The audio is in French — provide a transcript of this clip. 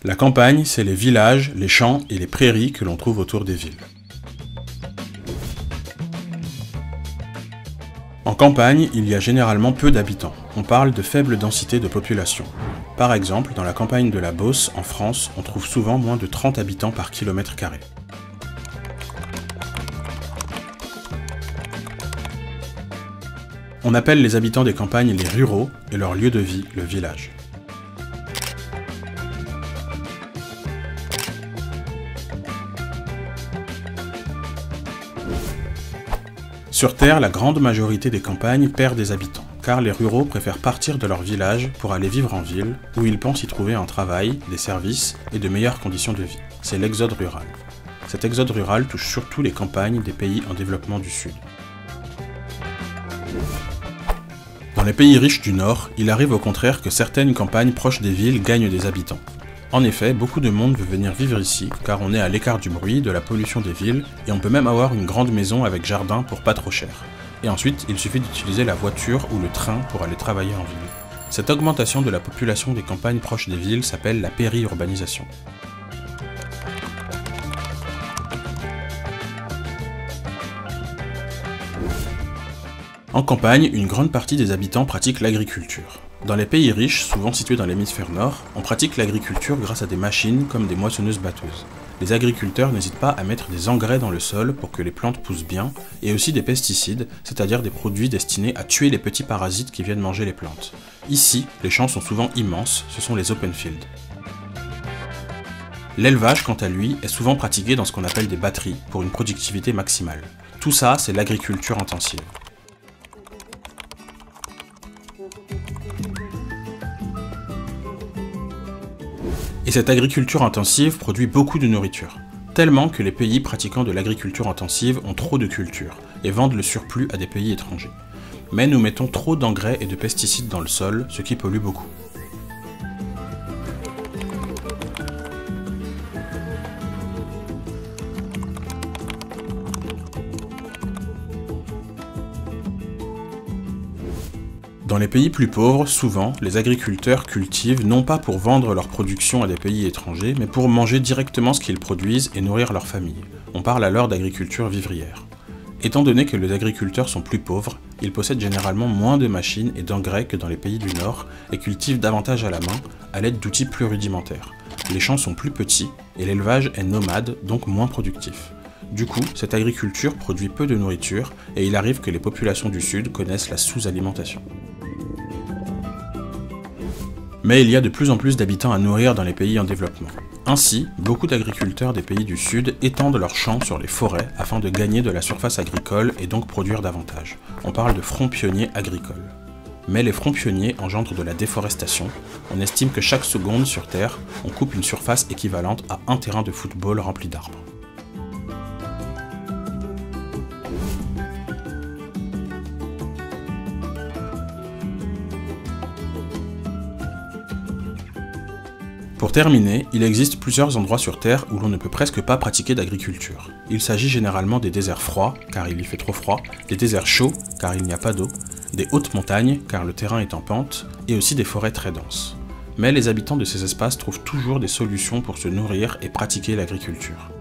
La campagne, c'est les villages, les champs et les prairies que l'on trouve autour des villes. En campagne, il y a généralement peu d'habitants. On parle de faible densité de population. Par exemple, dans la campagne de la Beauce, en France, on trouve souvent moins de 30 habitants par kilomètre carré. On appelle les habitants des campagnes les ruraux et leur lieu de vie le village. Sur Terre, la grande majorité des campagnes perd des habitants, car les ruraux préfèrent partir de leur village pour aller vivre en ville, où ils pensent y trouver un travail, des services et de meilleures conditions de vie. C'est l'exode rural. Cet exode rural touche surtout les campagnes des pays en développement du Sud. Dans les pays riches du Nord, il arrive au contraire que certaines campagnes proches des villes gagnent des habitants. En effet, beaucoup de monde veut venir vivre ici, car on est à l'écart du bruit, de la pollution des villes, et on peut même avoir une grande maison avec jardin pour pas trop cher. Et ensuite, il suffit d'utiliser la voiture ou le train pour aller travailler en ville. Cette augmentation de la population des campagnes proches des villes s'appelle la périurbanisation. En campagne, une grande partie des habitants pratiquent l'agriculture. Dans les pays riches, souvent situés dans l'hémisphère nord, on pratique l'agriculture grâce à des machines comme des moissonneuses-batteuses. Les agriculteurs n'hésitent pas à mettre des engrais dans le sol pour que les plantes poussent bien, et aussi des pesticides, c'est-à-dire des produits destinés à tuer les petits parasites qui viennent manger les plantes. Ici, les champs sont souvent immenses, ce sont les open fields. L'élevage, quant à lui, est souvent pratiqué dans ce qu'on appelle des batteries, pour une productivité maximale. Tout ça, c'est l'agriculture intensive. Et cette agriculture intensive produit beaucoup de nourriture, tellement que les pays pratiquant de l'agriculture intensive ont trop de cultures et vendent le surplus à des pays étrangers. Mais nous mettons trop d'engrais et de pesticides dans le sol, ce qui pollue beaucoup. Dans les pays plus pauvres, souvent, les agriculteurs cultivent non pas pour vendre leur production à des pays étrangers, mais pour manger directement ce qu'ils produisent et nourrir leur famille. On parle alors d'agriculture vivrière. Étant donné que les agriculteurs sont plus pauvres, ils possèdent généralement moins de machines et d'engrais que dans les pays du Nord et cultivent davantage à la main, à l'aide d'outils plus rudimentaires. Les champs sont plus petits et l'élevage est nomade, donc moins productif. Du coup, cette agriculture produit peu de nourriture et il arrive que les populations du Sud connaissent la sous-alimentation. Mais il y a de plus en plus d'habitants à nourrir dans les pays en développement. Ainsi, beaucoup d'agriculteurs des pays du Sud étendent leurs champs sur les forêts afin de gagner de la surface agricole et donc produire davantage. On parle de fronts pionniers agricoles. Mais les fronts pionniers engendrent de la déforestation. On estime que chaque seconde sur Terre, on coupe une surface équivalente à un terrain de football rempli d'arbres. Pour terminer, il existe plusieurs endroits sur Terre où l'on ne peut presque pas pratiquer d'agriculture. Il s'agit généralement des déserts froids, car il y fait trop froid, des déserts chauds, car il n'y a pas d'eau, des hautes montagnes, car le terrain est en pente, et aussi des forêts très denses. Mais les habitants de ces espaces trouvent toujours des solutions pour se nourrir et pratiquer l'agriculture.